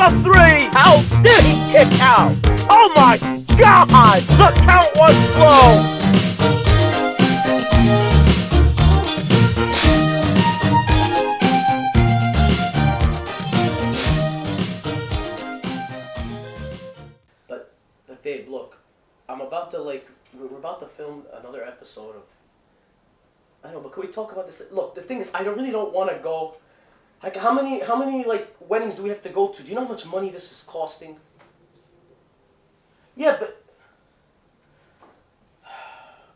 a 3. How did he kick out? Oh my God! The count was blown. But babe, look, I'm about to we're about to film another episode of. I don't know, but can we talk about this? Look, the thing is, I really don't want to go. Like, how many like weddings do we have to go to? Do you know how much money this is costing? Yeah,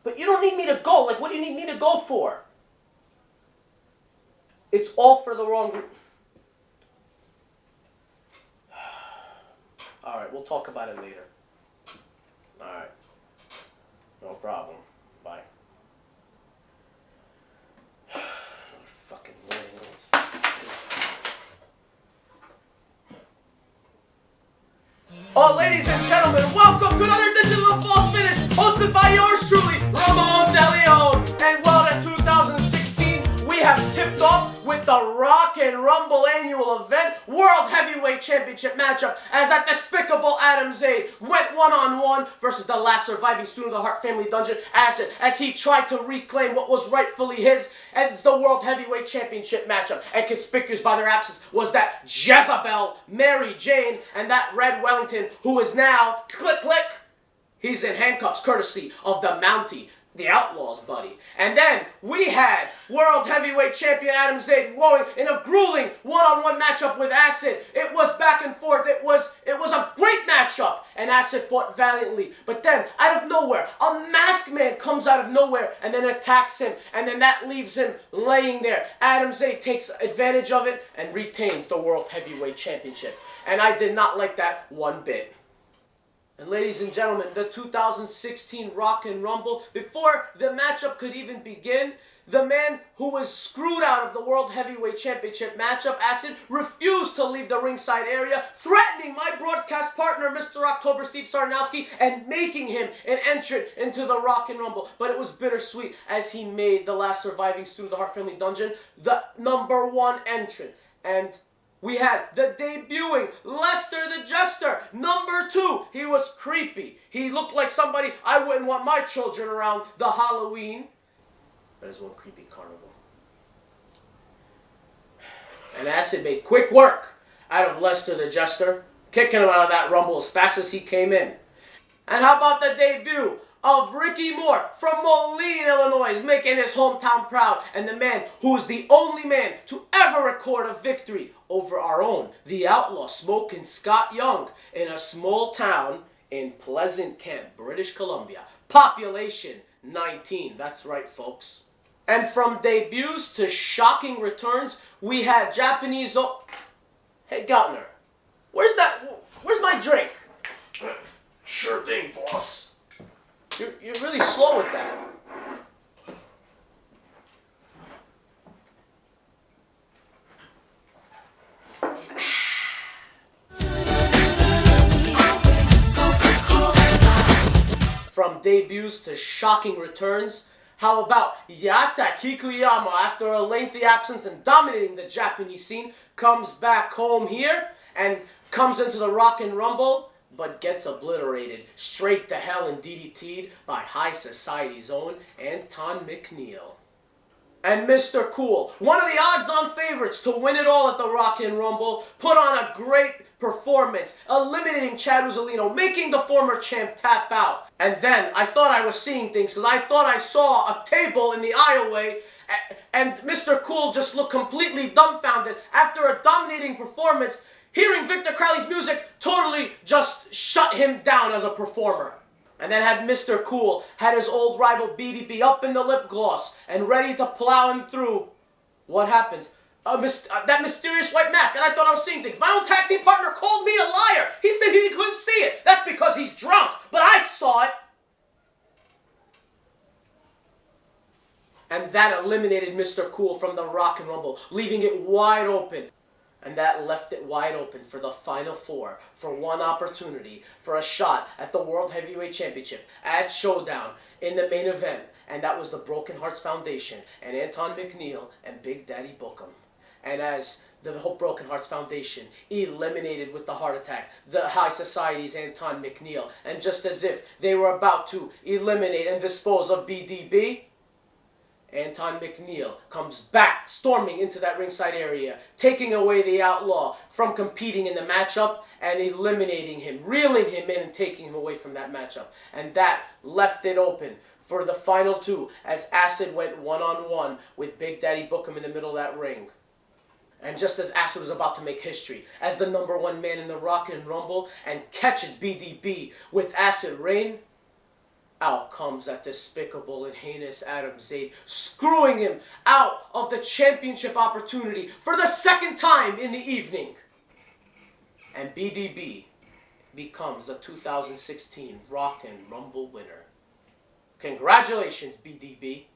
but you don't need me to go. Like, what do you need me to go for? It's all for the wrong. All right, we'll talk about it later. All right, no problem. Bye. Fucking weddings. Oh, ladies and gentlemen, welcome to another edition of the False Finish, hosted by yours truly, Ramon DeLeon. And well, in 2016, we have tipped off with the Rock and Rumble annual event, World Heavyweight Championship matchup, as that despicable Adam Zayd went one-on-one versus the last surviving student of the Hart family dungeon, Acid, as he tried to reclaim what was rightfully his as the World Heavyweight Championship matchup. And conspicuous by their absence was that Jezebel, Mary Jane, and that Red Wellington, who is now, click, click, he's in handcuffs courtesy of the Mountie, the Outlaws, buddy. And then we had World Heavyweight Champion Adam Zayd going in a grueling one-on-one matchup with Acid. It was back and forth. It was a great matchup, and Acid fought valiantly. But then, out of nowhere, a masked man comes out of nowhere and then attacks him, and then that leaves him laying there. Adam Zayd takes advantage of it and retains the World Heavyweight Championship. And I did not like that one bit. And ladies and gentlemen, the 2016 Rock and Rumble, before the matchup could even begin, the man who was screwed out of the World Heavyweight Championship matchup, Acid, refused to leave the ringside area, threatening my broadcast partner, Mr. October Steve Sarnowski, and making him an entrant into the Rock and Rumble. But it was bittersweet as he made the last surviving student of the Hart family dungeon the #1 entrant. And we had the debuting Lester the Jester, #2. He was creepy. He looked like somebody I wouldn't want my children around the Halloween. That is one creepy carnival. And Acid made quick work out of Lester the Jester, kicking him out of that Rumble as fast as he came in. And how about the debut of Ricky Moore from Moline, Illinois, making his hometown proud, and the man who is the only man to ever record a victory over our own, the Outlaw Smokin' Scott Young, in a small town in Pleasant Camp, British Columbia. Population 19, that's right, folks. And from debuts to shocking returns, we had Japanese... Hey, Gautner, where's my drink? Sure thing, boss. You're really slow with that. From debuts to shocking returns, how about Yata Kikuyama, after a lengthy absence and dominating the Japanese scene, comes back home here and comes into the Rock and Rumble, but gets obliterated straight to hell and DDT'd by High Society's own Anton McNeil. And Mr. Cool, one of the odds-on favorites to win it all at the Rock and Rumble, put on a great performance, eliminating Chad Uzzolino, making the former champ tap out. And then I thought I was seeing things, because I thought I saw a table in the aisleway, and Mr. Cool just looked completely dumbfounded after a dominating performance. Hearing Victor Crowley's music totally just shut him down as a performer. And then had Mr. Cool, had his old rival BDP up in the lip gloss and ready to plow him through. What happens? That mysterious white mask, and I thought I was seeing things. My own tag team partner called me a liar. He said he couldn't see it. That's because he's drunk, but I saw it. And that eliminated Mr. Cool from the Rock and Rumble, leaving it wide open. And that left it wide open for the Final Four, for one opportunity, for a shot at the World Heavyweight Championship, at Showdown, in the main event. And that was the Broken Hearts Foundation, and Anton McNeil, and Big Daddy Bookham. And as the whole Broken Hearts Foundation eliminated with the heart attack the High Society's Anton McNeil, and just as if they were about to eliminate and dispose of BDB, Anton McNeil comes back, storming into that ringside area, taking away the Outlaw from competing in the matchup and eliminating him, reeling him in and taking him away from that matchup. And that left it open for the final two as Acid went one-on-one with Big Daddy Bookham in the middle of that ring. And just as Acid was about to make history as the #1 man in the Rockin' Rumble and catches BDB with Acid Rain, out comes that despicable and heinous Adam Zayd, screwing him out of the championship opportunity for the second time in the evening. And BDB becomes the 2016 Rockin' Rumble winner. Congratulations, BDB.